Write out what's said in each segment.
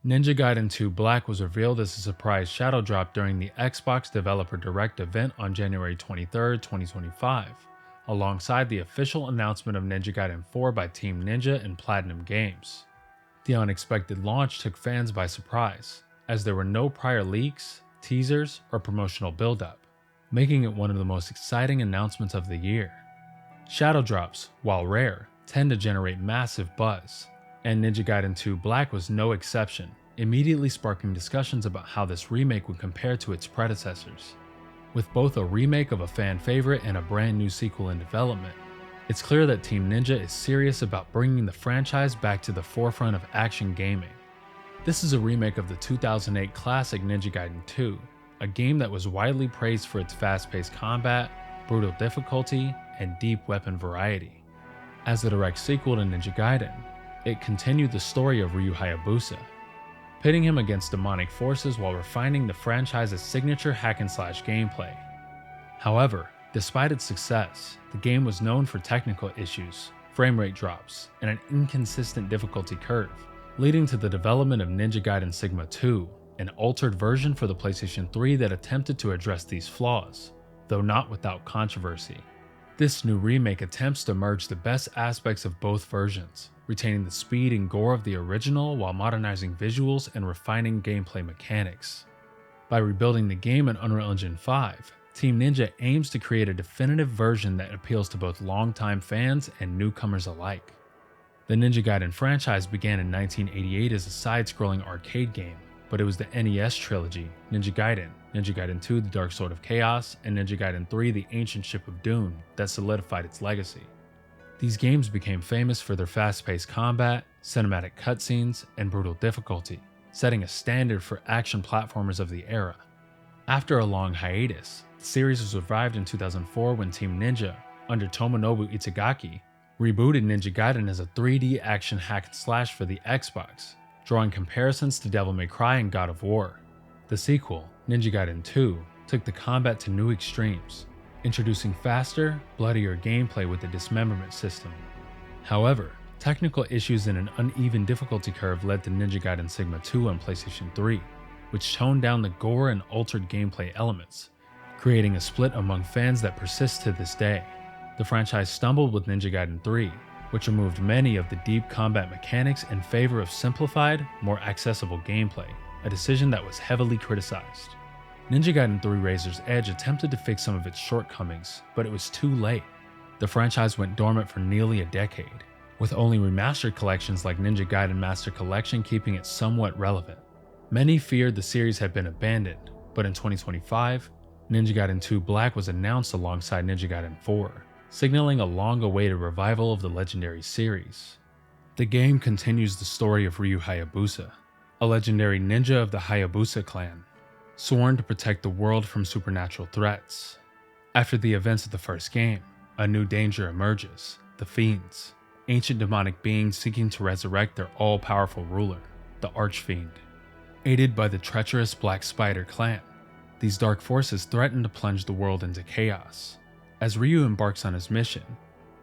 Ninja Gaiden 2 Black was revealed as a surprise shadow drop during the Xbox Developer Direct event on January 23, 2025, alongside the official announcement of Ninja Gaiden 4 by Team Ninja and Platinum Games. The unexpected launch took fans by surprise, as there were no prior leaks, teasers, or promotional build-up, making it one of the most exciting announcements of the year. Shadow drops, while rare, tend to generate massive buzz, and Ninja Gaiden 2 Black was no exception, immediately sparking discussions about how this remake would compare to its predecessors. With both a remake of a fan favorite and a brand new sequel in development, it's clear that Team Ninja is serious about bringing the franchise back to the forefront of action gaming. This is a remake of the 2008 classic Ninja Gaiden 2, a game that was widely praised for its fast-paced combat, brutal difficulty, and deep weapon variety. As a direct sequel to Ninja Gaiden, it continued the story of Ryu Hayabusa, pitting him against demonic forces while refining the franchise's signature hack-and-slash gameplay. However, despite its success, the game was known for technical issues, frame rate drops, and an inconsistent difficulty curve, leading to the development of Ninja Gaiden Sigma 2, an altered version for the PlayStation 3 that attempted to address these flaws, though not without controversy. This new remake attempts to merge the best aspects of both versions, retaining the speed and gore of the original while modernizing visuals and refining gameplay mechanics. By rebuilding the game in Unreal Engine 5, Team Ninja aims to create a definitive version that appeals to both longtime fans and newcomers alike. The Ninja Gaiden franchise began in 1988 as a side-scrolling arcade game, but it was the NES trilogy, Ninja Gaiden 2 The Dark Sword of Chaos, and Ninja Gaiden 3 The Ancient Ship of Dune that solidified its legacy. These games became famous for their fast-paced combat, cinematic cutscenes, and brutal difficulty, setting a standard for action platformers of the era. After a long hiatus, the series was revived in 2004 when Team Ninja, under Tomonobu Itagaki, rebooted Ninja Gaiden as a 3D action hack-and-slash for the Xbox, drawing comparisons to Devil May Cry and God of War. The sequel, Ninja Gaiden 2, took the combat to new extremes, introducing faster, bloodier gameplay with a dismemberment system. However, technical issues and an uneven difficulty curve led to Ninja Gaiden Sigma 2 on PlayStation 3, which toned down the gore and altered gameplay elements, creating a split among fans that persists to this day. The franchise stumbled with Ninja Gaiden 3, which removed many of the deep combat mechanics in favor of simplified, more accessible gameplay, a decision that was heavily criticized. Ninja Gaiden 3 Razor's Edge attempted to fix some of its shortcomings, but it was too late. The franchise went dormant for nearly a decade, with only remastered collections like Ninja Gaiden Master Collection keeping it somewhat relevant. Many feared the series had been abandoned, but in 2025, Ninja Gaiden 2 Black was announced alongside Ninja Gaiden 4, signaling a long-awaited revival of the legendary series. The game continues the story of Ryu Hayabusa, a legendary ninja of the Hayabusa clan, sworn to protect the world from supernatural threats. After the events of the first game, a new danger emerges: the Fiends, ancient demonic beings seeking to resurrect their all-powerful ruler, the Archfiend. Aided by the treacherous Black Spider clan, these dark forces threaten to plunge the world into chaos. As Ryu embarks on his mission,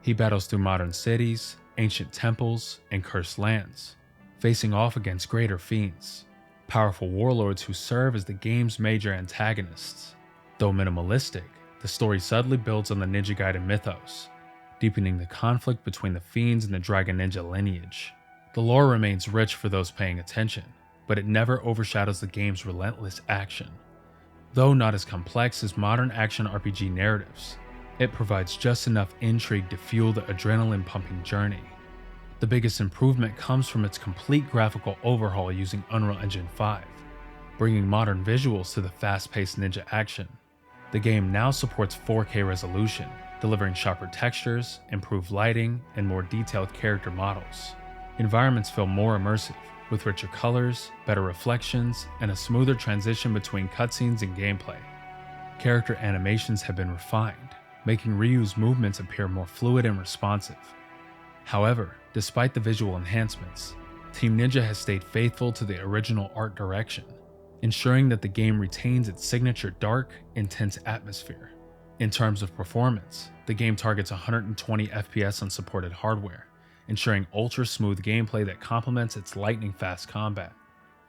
he battles through modern cities, ancient temples, and cursed lands, facing off against greater fiends, powerful warlords who serve as the game's major antagonists. Though minimalistic, the story subtly builds on the Ninja Gaiden mythos, deepening the conflict between the fiends and the Dragon Ninja lineage. The lore remains rich for those paying attention, but it never overshadows the game's relentless action. Though not as complex as modern action RPG narratives, it provides just enough intrigue to fuel the adrenaline-pumping journey. The biggest improvement comes from its complete graphical overhaul using Unreal Engine 5, bringing modern visuals to the fast-paced ninja action. The game now supports 4K resolution, delivering sharper textures, improved lighting, and more detailed character models. Environments feel more immersive, with richer colors, better reflections, and a smoother transition between cutscenes and gameplay. Character animations have been refined, making Ryu's movements appear more fluid and responsive. However, despite the visual enhancements, Team Ninja has stayed faithful to the original art direction, ensuring that the game retains its signature dark, intense atmosphere. In terms of performance, the game targets 120 FPS on supported hardware, ensuring ultra-smooth gameplay that complements its lightning-fast combat.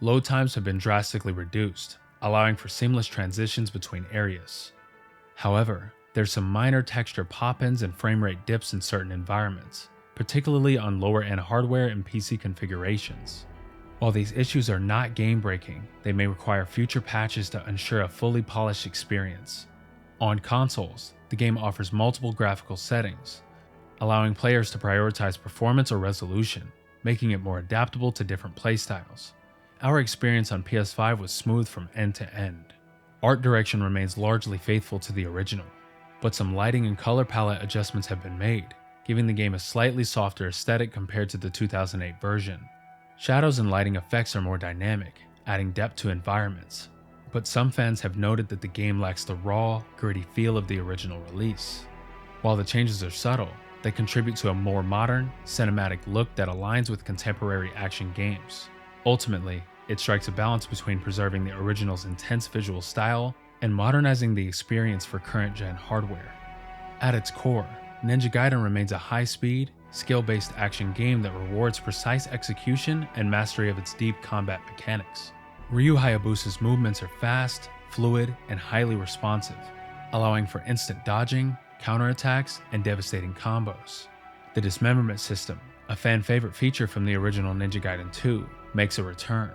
load times have been drastically reduced, allowing for seamless transitions between areas. However, there's some minor texture pop-ins and frame rate dips in certain environments, particularly on lower-end hardware and PC configurations. While these issues are not game-breaking, they may require future patches to ensure a fully polished experience. On consoles, the game offers multiple graphical settings, allowing players to prioritize performance or resolution, making it more adaptable to different playstyles. Our experience on PS5 was smooth from end to end. Art direction remains largely faithful to the original, but some lighting and color palette adjustments have been made, giving the game a slightly softer aesthetic compared to the 2008 version. Shadows and lighting effects are more dynamic, adding depth to environments, but some fans have noted that the game lacks the raw, gritty feel of the original release. While the changes are subtle, they contribute to a more modern, cinematic look that aligns with contemporary action games. Ultimately, it strikes a balance between preserving the original's intense visual style and modernizing the experience for current-gen hardware. At its core, Ninja Gaiden remains a high-speed, skill-based action game that rewards precise execution and mastery of its deep combat mechanics. Ryu Hayabusa's movements are fast, fluid, and highly responsive, allowing for instant dodging, counterattacks, and devastating combos. The dismemberment system, a fan-favorite feature from the original Ninja Gaiden 2, makes a return,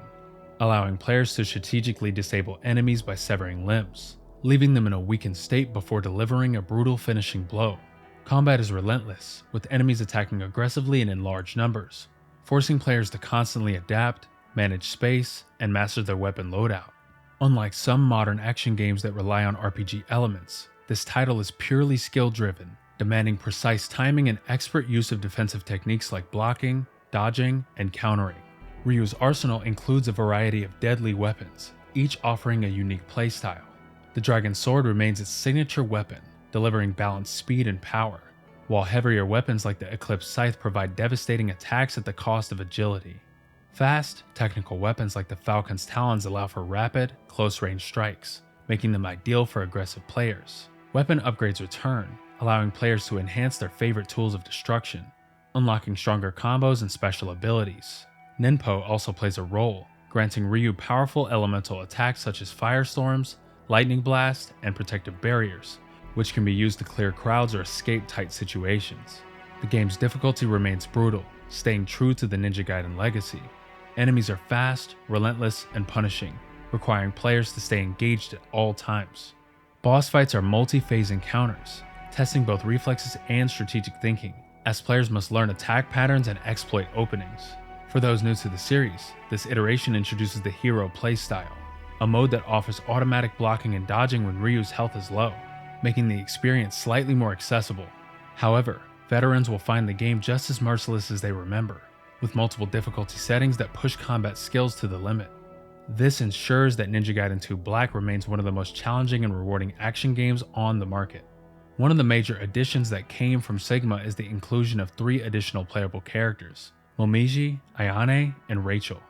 allowing players to strategically disable enemies by severing limbs, leaving them in a weakened state before delivering a brutal finishing blow. Combat is relentless, with enemies attacking aggressively and in large numbers, forcing players to constantly adapt, manage space, and master their weapon loadout. Unlike some modern action games that rely on RPG elements, this title is purely skill-driven, demanding precise timing and expert use of defensive techniques like blocking, dodging, and countering. Ryu's arsenal includes a variety of deadly weapons, each offering a unique playstyle. The Dragon Sword remains its signature weapon, delivering balanced speed and power, while heavier weapons like the Eclipse Scythe provide devastating attacks at the cost of agility. Fast, technical weapons like the Falcon's Talons allow for rapid, close-range strikes, making them ideal for aggressive players. Weapon upgrades return, allowing players to enhance their favorite tools of destruction, unlocking stronger combos and special abilities. Ninpo also plays a role, granting Ryu powerful elemental attacks such as firestorms, lightning blast, and protective barriers, which can be used to clear crowds or escape tight situations. The game's difficulty remains brutal, staying true to the Ninja Gaiden legacy. Enemies are fast, relentless, and punishing, requiring players to stay engaged at all times. Boss fights are multi-phase encounters, testing both reflexes and strategic thinking, as players must learn attack patterns and exploit openings. For those new to the series, this iteration introduces the Hero playstyle, a mode that offers automatic blocking and dodging when Ryu's health is low, making the experience slightly more accessible. However, veterans will find the game just as merciless as they remember, with multiple difficulty settings that push combat skills to the limit. This ensures that Ninja Gaiden 2 Black remains one of the most challenging and rewarding action games on the market. One of the major additions that came from Sigma is the inclusion of 3 additional playable characters: Momiji, Ayane, and Rachel.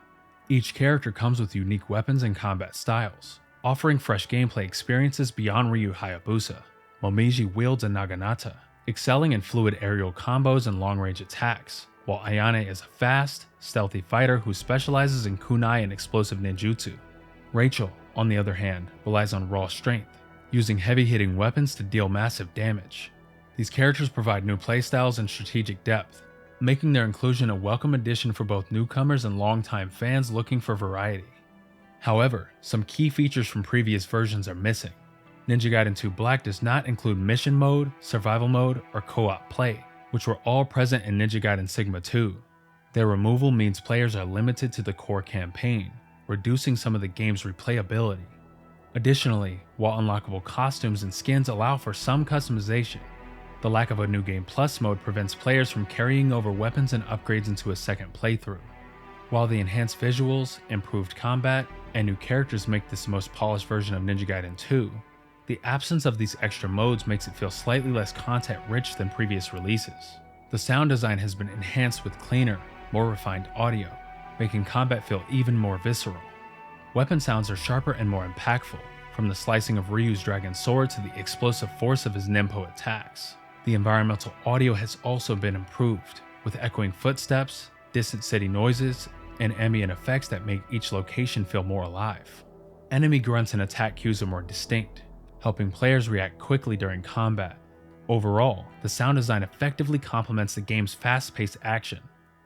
Each character comes with unique weapons and combat styles, offering fresh gameplay experiences beyond Ryu Hayabusa. Momiji wields a naginata, excelling in fluid aerial combos and long-range attacks, while Ayane is a fast, stealthy fighter who specializes in kunai and explosive ninjutsu. Rachel, on the other hand, relies on raw strength, using heavy-hitting weapons to deal massive damage. These characters provide new playstyles and strategic depth, making their inclusion a welcome addition for both newcomers and longtime fans looking for variety. However, some key features from previous versions are missing. Ninja Gaiden 2 Black does not include mission mode, survival mode, or co-op play, which were all present in Ninja Gaiden Sigma 2. Their removal means players are limited to the core campaign, reducing some of the game's replayability. Additionally, while unlockable costumes and skins allow for some customization, the lack of a New Game Plus mode prevents players from carrying over weapons and upgrades into a second playthrough. While the enhanced visuals, improved combat, and new characters make this the most polished version of Ninja Gaiden 2, the absence of these extra modes makes it feel slightly less content-rich than previous releases. The sound design has been enhanced with cleaner, more refined audio, making combat feel even more visceral. Weapon sounds are sharper and more impactful, from the slicing of Ryu's Dragon Sword to the explosive force of his Ninpo attacks. The environmental audio has also been improved, with echoing footsteps, distant city noises, and ambient effects that make each location feel more alive. Enemy grunts and attack cues are more distinct, helping players react quickly during combat. Overall, the sound design effectively complements the game's fast-paced action,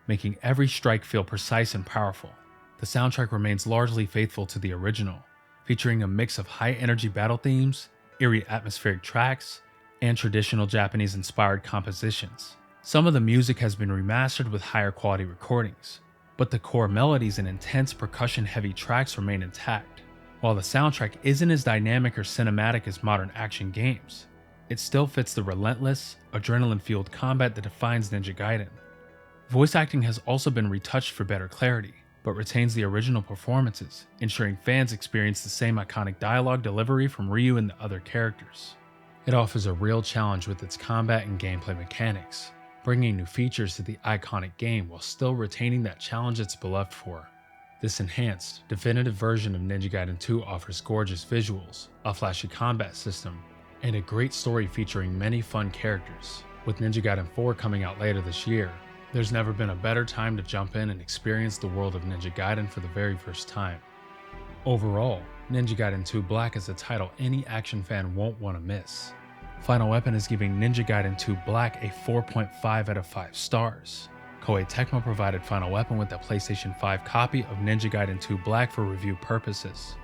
making every strike feel precise and powerful. The soundtrack remains largely faithful to the original, featuring a mix of high-energy battle themes, eerie atmospheric tracks, and traditional Japanese-inspired compositions. Some of the music has been remastered with higher quality recordings, but the core melodies and intense percussion-heavy tracks remain intact. While the soundtrack isn't as dynamic or cinematic as modern action games, it still fits the relentless, adrenaline-fueled combat that defines Ninja Gaiden. Voice acting has also been retouched for better clarity, but retains the original performances, ensuring fans experience the same iconic dialogue delivery from Ryu and the other characters. It offers a real challenge with its combat and gameplay mechanics, bringing new features to the iconic game while still retaining that challenge it's beloved for. This enhanced, definitive version of Ninja Gaiden 2 offers gorgeous visuals, a flashy combat system, and a great story featuring many fun characters. With Ninja Gaiden 4 coming out later this year, there's never been a better time to jump in and experience the world of Ninja Gaiden for the very first time. Overall, Ninja Gaiden 2 Black is a title any action fan won't want to miss. Final Weapon is giving Ninja Gaiden 2 Black a 4.5 out of 5 stars. Koei Tecmo provided Final Weapon with a PlayStation 5 copy of Ninja Gaiden 2 Black for review purposes.